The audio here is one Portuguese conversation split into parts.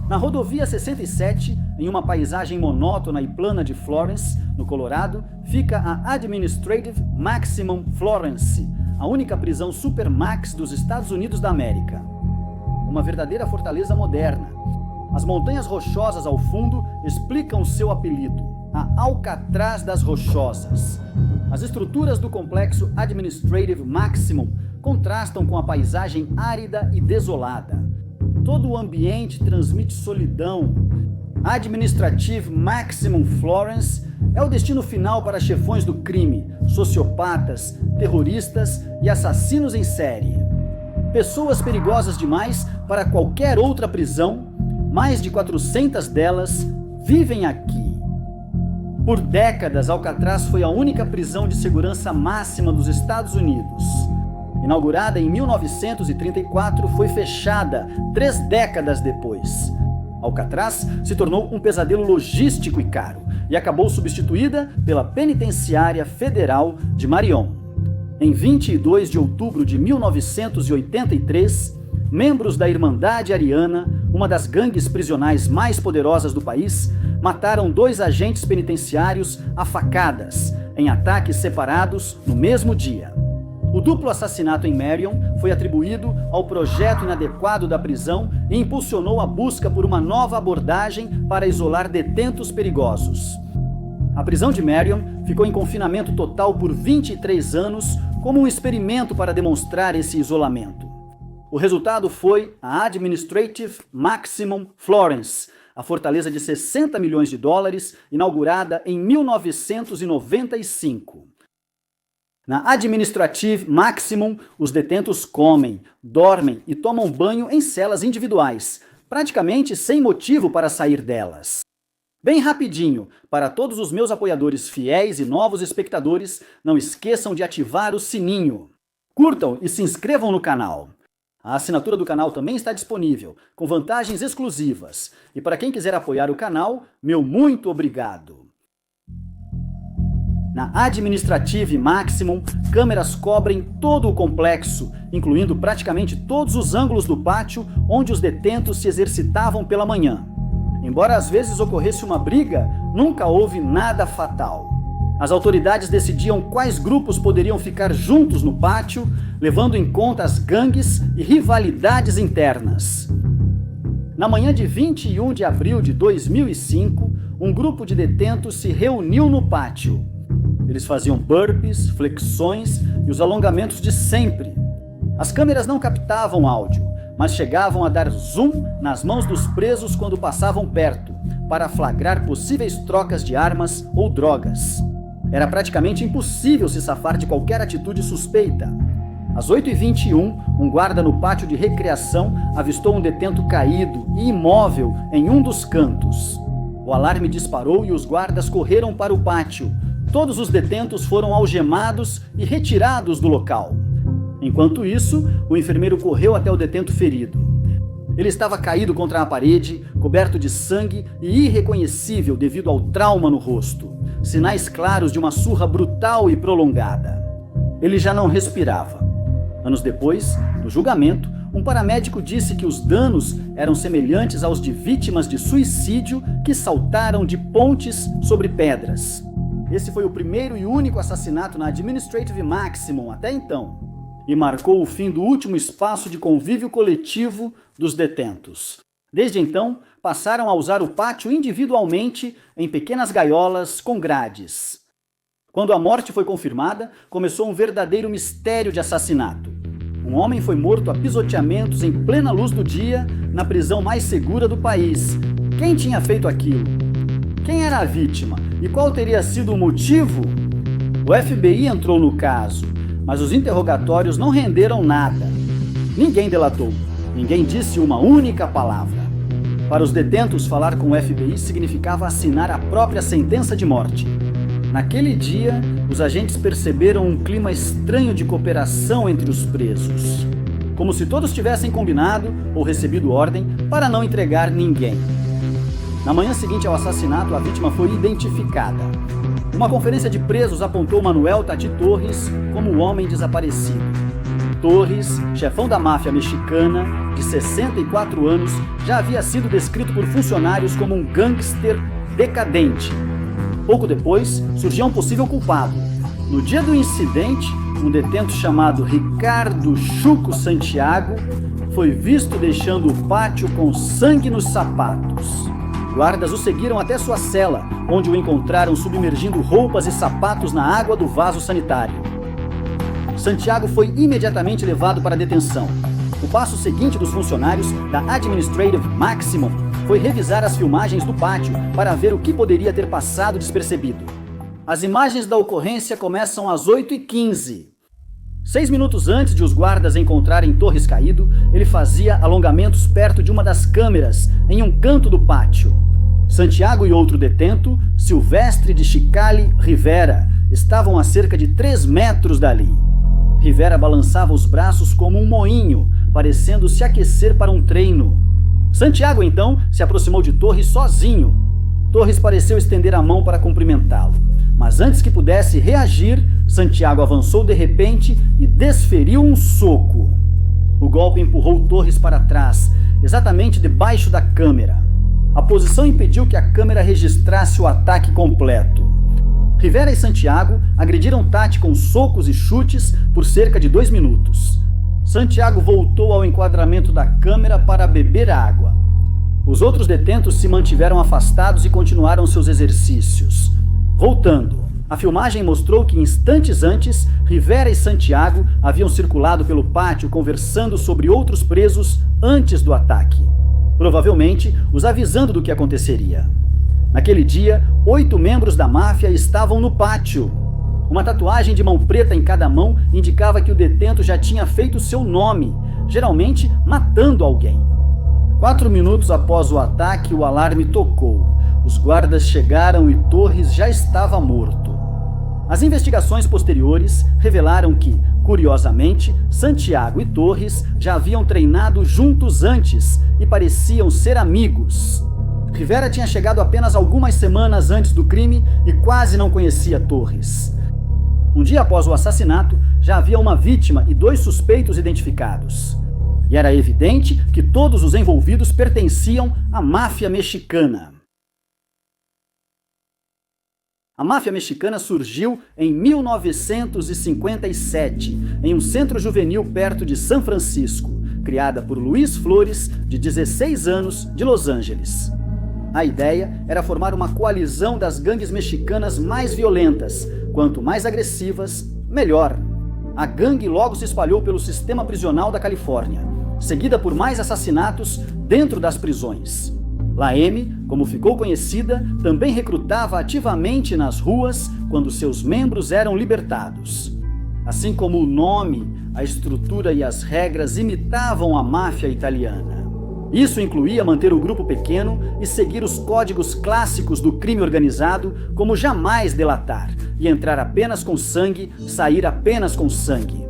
Na rodovia 67, em uma paisagem monótona e plana de Florence, no Colorado, fica a Administrative Maximum Florence, a única prisão supermax dos Estados Unidos da América. Uma verdadeira fortaleza moderna. As montanhas rochosas ao fundo explicam seu apelido, a Alcatraz das Rochosas. As estruturas do complexo Administrative Maximum contrastam com a paisagem árida e desolada. Todo o ambiente transmite solidão. Administrative Maximum Florence é o destino final para chefões do crime, sociopatas, terroristas e assassinos em série. Pessoas perigosas demais para qualquer outra prisão, mais de 400 delas vivem aqui. Por décadas, Alcatraz foi a única prisão de segurança máxima dos Estados Unidos. Inaugurada em 1934, foi fechada 3 décadas depois. Alcatraz se tornou um pesadelo logístico e caro e acabou substituída pela Penitenciária Federal de Marion. Em 22 de outubro de 1983, membros da Irmandade Ariana, uma das gangues prisionais mais poderosas do país, mataram 2 agentes penitenciários a facadas, em ataques separados no mesmo dia. O duplo assassinato em Marion foi atribuído ao projeto inadequado da prisão e impulsionou a busca por uma nova abordagem para isolar detentos perigosos. A prisão de Marion ficou em confinamento total por 23 anos como um experimento para demonstrar esse isolamento. O resultado foi a Administrative Maximum Florence, a fortaleza de 60 milhões de dólares, inaugurada em 1995. Na Administrative Maximum, os detentos comem, dormem e tomam banho em celas individuais, praticamente sem motivo para sair delas. Bem rapidinho, para todos os meus apoiadores fiéis e novos espectadores, não esqueçam de ativar o sininho. Curtam e se inscrevam no canal. A assinatura do canal também está disponível, com vantagens exclusivas. E para quem quiser apoiar o canal, meu muito obrigado. Na Administrative Maximum, câmeras cobrem todo o complexo, incluindo praticamente todos os ângulos do pátio onde os detentos se exercitavam pela manhã. Embora às vezes ocorresse uma briga, nunca houve nada fatal. As autoridades decidiam quais grupos poderiam ficar juntos no pátio, levando em conta as gangues e rivalidades internas. Na manhã de 21 de abril de 2005, um grupo de detentos se reuniu no pátio. Eles faziam burpees, flexões e os alongamentos de sempre. As câmeras não captavam áudio, mas chegavam a dar zoom nas mãos dos presos quando passavam perto, para flagrar possíveis trocas de armas ou drogas. Era praticamente impossível se safar de qualquer atitude suspeita. Às 8h21, um guarda no pátio de recreação avistou um detento caído e imóvel em um dos cantos. O alarme disparou e os guardas correram para o pátio. Todos os detentos foram algemados e retirados do local. Enquanto isso, o enfermeiro correu até o detento ferido. Ele estava caído contra a parede, coberto de sangue e irreconhecível devido ao trauma no rosto. Sinais claros de uma surra brutal e prolongada. Ele já não respirava. Anos depois, no julgamento, um paramédico disse que os danos eram semelhantes aos de vítimas de suicídio que saltaram de pontes sobre pedras. Esse foi o primeiro e único assassinato na Administrative Maximum até então, e marcou o fim do último espaço de convívio coletivo dos detentos. Desde então, passaram a usar o pátio individualmente em pequenas gaiolas com grades. Quando a morte foi confirmada, começou um verdadeiro mistério de assassinato. Um homem foi morto a pisoteamentos em plena luz do dia, na prisão mais segura do país. Quem tinha feito aquilo? Quem era a vítima? E qual teria sido o motivo? O FBI entrou no caso, mas os interrogatórios não renderam nada. Ninguém delatou. Ninguém disse uma única palavra. Para os detentos, falar com o FBI significava assinar a própria sentença de morte. Naquele dia, os agentes perceberam um clima estranho de cooperação entre os presos. Como se todos tivessem combinado ou recebido ordem para não entregar ninguém. Na manhã seguinte ao assassinato, a vítima foi identificada. Uma conferência de presos apontou Manuel Tati Torres como o homem desaparecido. Torres, chefão da máfia mexicana, de 64 anos, já havia sido descrito por funcionários como um gangster decadente. Pouco depois, surgiu um possível culpado. No dia do incidente, um detento chamado Ricardo Chuco Santiago foi visto deixando o pátio com sangue nos sapatos. Guardas o seguiram até sua cela, onde o encontraram submergindo roupas e sapatos na água do vaso sanitário. Santiago foi imediatamente levado para a detenção. O passo seguinte dos funcionários da Administrative Maximum foi revisar as filmagens do pátio para ver o que poderia ter passado despercebido. As imagens da ocorrência começam às 8h15. 6 minutos antes de os guardas encontrarem Torres caído, ele fazia alongamentos perto de uma das câmeras, em um canto do pátio. Santiago e outro detento, Silvestre de Chicali Rivera, estavam a cerca de 3 metros dali. Rivera balançava os braços como um moinho, parecendo se aquecer para um treino. Santiago, então, se aproximou de Torres sozinho. Torres pareceu estender a mão para cumprimentá-lo, mas antes que pudesse reagir, Santiago avançou de repente e desferiu um soco. O golpe empurrou Torres para trás, exatamente debaixo da câmera. A posição impediu que a câmera registrasse o ataque completo. Rivera e Santiago agrediram Tati com socos e chutes por cerca de 2 minutos. Santiago voltou ao enquadramento da câmera para beber água. Os outros detentos se mantiveram afastados e continuaram seus exercícios. Voltando, a filmagem mostrou que instantes antes, Rivera e Santiago haviam circulado pelo pátio conversando sobre outros presos antes do ataque, provavelmente os avisando do que aconteceria. Naquele dia, 8 membros da máfia estavam no pátio. Uma tatuagem de mão preta em cada mão indicava que o detento já tinha feito seu nome, geralmente matando alguém. 4 minutos após o ataque, o alarme tocou. Os guardas chegaram e Torres já estava morto. As investigações posteriores revelaram que, curiosamente, Santiago e Torres já haviam treinado juntos antes e pareciam ser amigos. Rivera tinha chegado apenas algumas semanas antes do crime e quase não conhecia Torres. Um dia após o assassinato, já havia uma vítima e 2 suspeitos identificados. E era evidente que todos os envolvidos pertenciam à máfia mexicana. A máfia mexicana surgiu em 1957, em um centro juvenil perto de São Francisco, criada por Luiz Flores, de 16 anos, de Los Angeles. A ideia era formar uma coalizão das gangues mexicanas mais violentas. Quanto mais agressivas, melhor. A gangue logo se espalhou pelo sistema prisional da Califórnia, seguida por mais assassinatos dentro das prisões. La M, como ficou conhecida, também recrutava ativamente nas ruas quando seus membros eram libertados. Assim como o nome, a estrutura e as regras imitavam a máfia italiana. Isso incluía manter o grupo pequeno e seguir os códigos clássicos do crime organizado, como jamais delatar, e entrar apenas com sangue, sair apenas com sangue.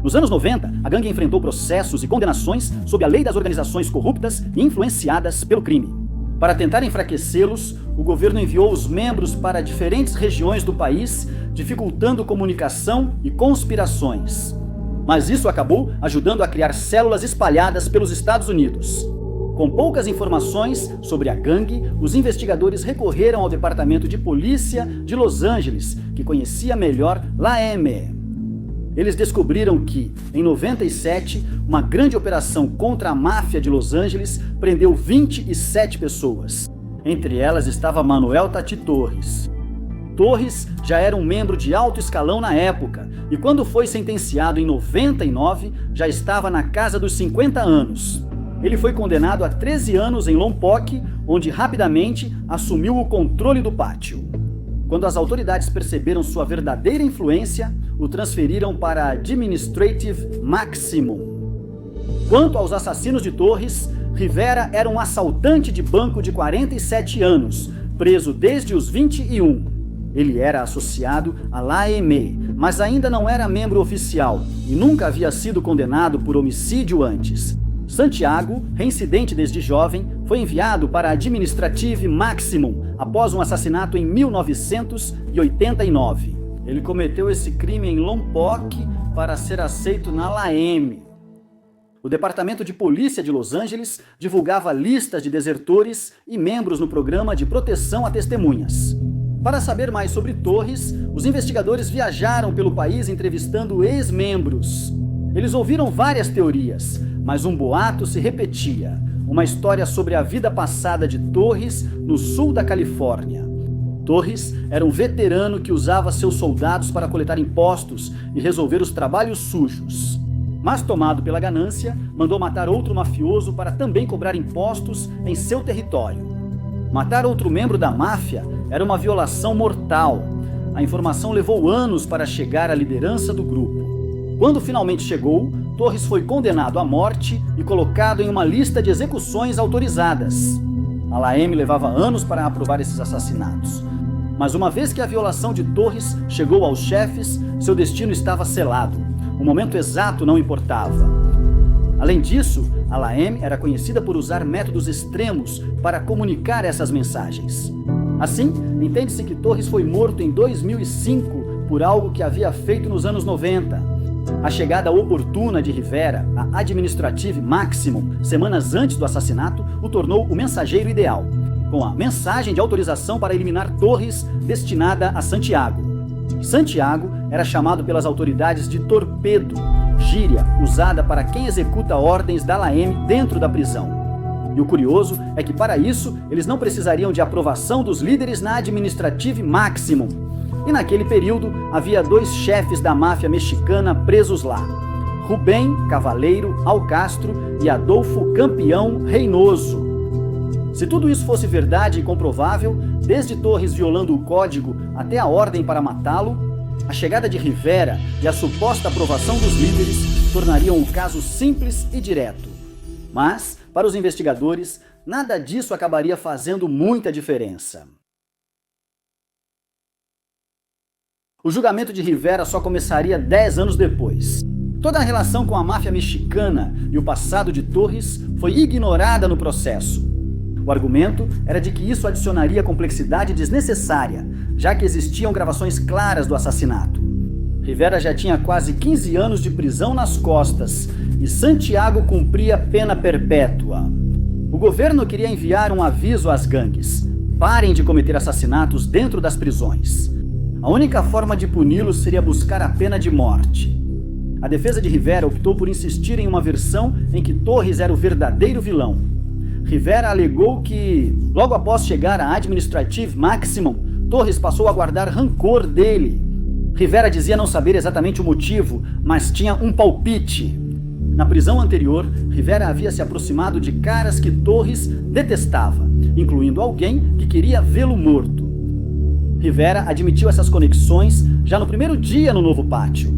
Nos anos 90, a gangue enfrentou processos e condenações sob a lei das organizações corruptas e influenciadas pelo crime. Para tentar enfraquecê-los, o governo enviou os membros para diferentes regiões do país, dificultando comunicação e conspirações. Mas isso acabou ajudando a criar células espalhadas pelos Estados Unidos. Com poucas informações sobre a gangue, os investigadores recorreram ao Departamento de Polícia de Los Angeles, que conhecia melhor La M. Eles descobriram que, em 97, uma grande operação contra a máfia de Los Angeles prendeu 27 pessoas. Entre elas estava Manuel Tati Torres. Torres já era um membro de alto escalão na época e quando foi sentenciado em 99, já estava na casa dos 50 anos. Ele foi condenado a 13 anos em Lompoc, onde rapidamente assumiu o controle do pátio. Quando as autoridades perceberam sua verdadeira influência, o transferiram para a Administrative Maximum. Quanto aos assassinos de Torres, Rivera era um assaltante de banco de 47 anos, preso desde os 21. Ele era associado à La M, mas ainda não era membro oficial e nunca havia sido condenado por homicídio antes. Santiago, reincidente desde jovem, foi enviado para a Administrative Maximum após um assassinato em 1989. Ele cometeu esse crime em Lompoc para ser aceito na La M. O Departamento de Polícia de Los Angeles divulgava listas de desertores e membros no programa de proteção a testemunhas. Para saber mais sobre Torres, os investigadores viajaram pelo país entrevistando ex-membros. Eles ouviram várias teorias, mas um boato se repetia. Uma história sobre a vida passada de Torres no sul da Califórnia. Torres era um veterano que usava seus soldados para coletar impostos e resolver os trabalhos sujos. Mas, tomado pela ganância, mandou matar outro mafioso para também cobrar impostos em seu território. Matar outro membro da máfia era uma violação mortal. A informação levou anos para chegar à liderança do grupo. Quando finalmente chegou, Torres foi condenado à morte e colocado em uma lista de execuções autorizadas. A LAM levava anos para aprovar esses assassinatos. Mas uma vez que a violação de Torres chegou aos chefes, seu destino estava selado. O momento exato não importava. Além disso, a LAM era conhecida por usar métodos extremos para comunicar essas mensagens. Assim, entende-se que Torres foi morto em 2005 por algo que havia feito nos anos 90. A chegada oportuna de Rivera, a Administrative Maximum, semanas antes do assassinato, o tornou o mensageiro ideal, com a mensagem de autorização para eliminar Torres destinada a Santiago. Santiago era chamado pelas autoridades de torpedo, gíria usada para quem executa ordens da LAM dentro da prisão. E o curioso é que, para isso, eles não precisariam de aprovação dos líderes na Administrative Maximum. E naquele período, havia 2 chefes da máfia mexicana presos lá: Rubén Cavaleiro Alcastro e Adolfo Campeão Reynoso. Se tudo isso fosse verdade e comprovável, desde Torres violando o código até a ordem para matá-lo, a chegada de Rivera e a suposta aprovação dos líderes tornariam o caso simples e direto. Mas, para os investigadores, nada disso acabaria fazendo muita diferença. O julgamento de Rivera só começaria 10 anos depois. Toda a relação com a máfia mexicana e o passado de Torres foi ignorada no processo. O argumento era de que isso adicionaria complexidade desnecessária, já que existiam gravações claras do assassinato. Rivera já tinha quase 15 anos de prisão nas costas e Santiago cumpria pena perpétua. O governo queria enviar um aviso às gangues: parem de cometer assassinatos dentro das prisões. A única forma de puni-los seria buscar a pena de morte. A defesa de Rivera optou por insistir em uma versão em que Torres era o verdadeiro vilão. Rivera alegou que, logo após chegar à Administrative Maximum, Torres passou a guardar rancor dele. Rivera dizia não saber exatamente o motivo, mas tinha um palpite. Na prisão anterior, Rivera havia se aproximado de caras que Torres detestava, incluindo alguém que queria vê-lo morto. Rivera admitiu essas conexões já no primeiro dia no novo pátio.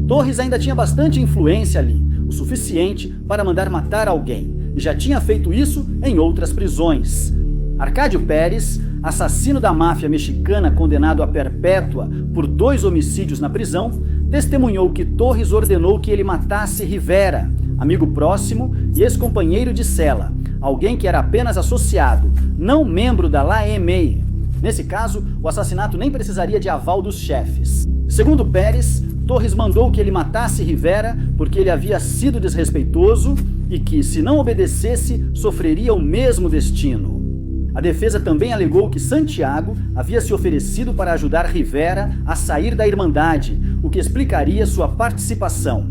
Torres ainda tinha bastante influência ali, o suficiente para mandar matar alguém. E já tinha feito isso em outras prisões. Arcádio Pérez, assassino da máfia mexicana condenado a perpétua por 2 homicídios na prisão, testemunhou que Torres ordenou que ele matasse Rivera, amigo próximo e ex-companheiro de cela, alguém que era apenas associado, não membro da LAM. Nesse caso, o assassinato nem precisaria de aval dos chefes. Segundo Pérez, Torres mandou que ele matasse Rivera porque ele havia sido desrespeitoso e que, se não obedecesse, sofreria o mesmo destino. A defesa também alegou que Santiago havia se oferecido para ajudar Rivera a sair da Irmandade, o que explicaria sua participação.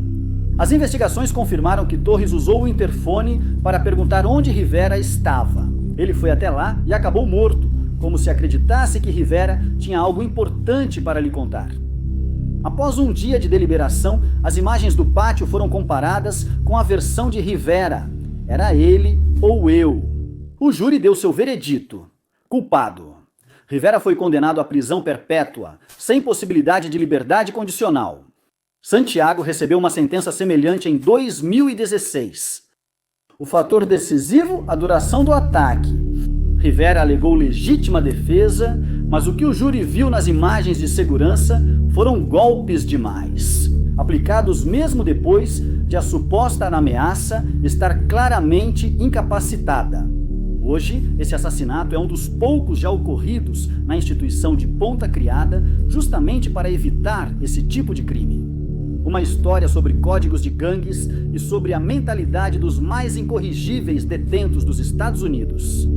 As investigações confirmaram que Torres usou o interfone para perguntar onde Rivera estava. Ele foi até lá e acabou morto, como se acreditasse que Rivera tinha algo importante para lhe contar. Após um dia de deliberação, as imagens do pátio foram comparadas com a versão de Rivera. Era ele ou eu. O júri deu seu veredito: culpado. Rivera foi condenado à prisão perpétua, sem possibilidade de liberdade condicional. Santiago recebeu uma sentença semelhante em 2016. O fator decisivo, a duração do ataque. Rivera alegou legítima defesa, mas o que o júri viu nas imagens de segurança foram golpes demais, aplicados mesmo depois de a suposta ameaça estar claramente incapacitada. Hoje, esse assassinato é um dos poucos já ocorridos na instituição de Ponta Criada, justamente para evitar esse tipo de crime. Uma história sobre códigos de gangues e sobre a mentalidade dos mais incorrigíveis detentos dos Estados Unidos.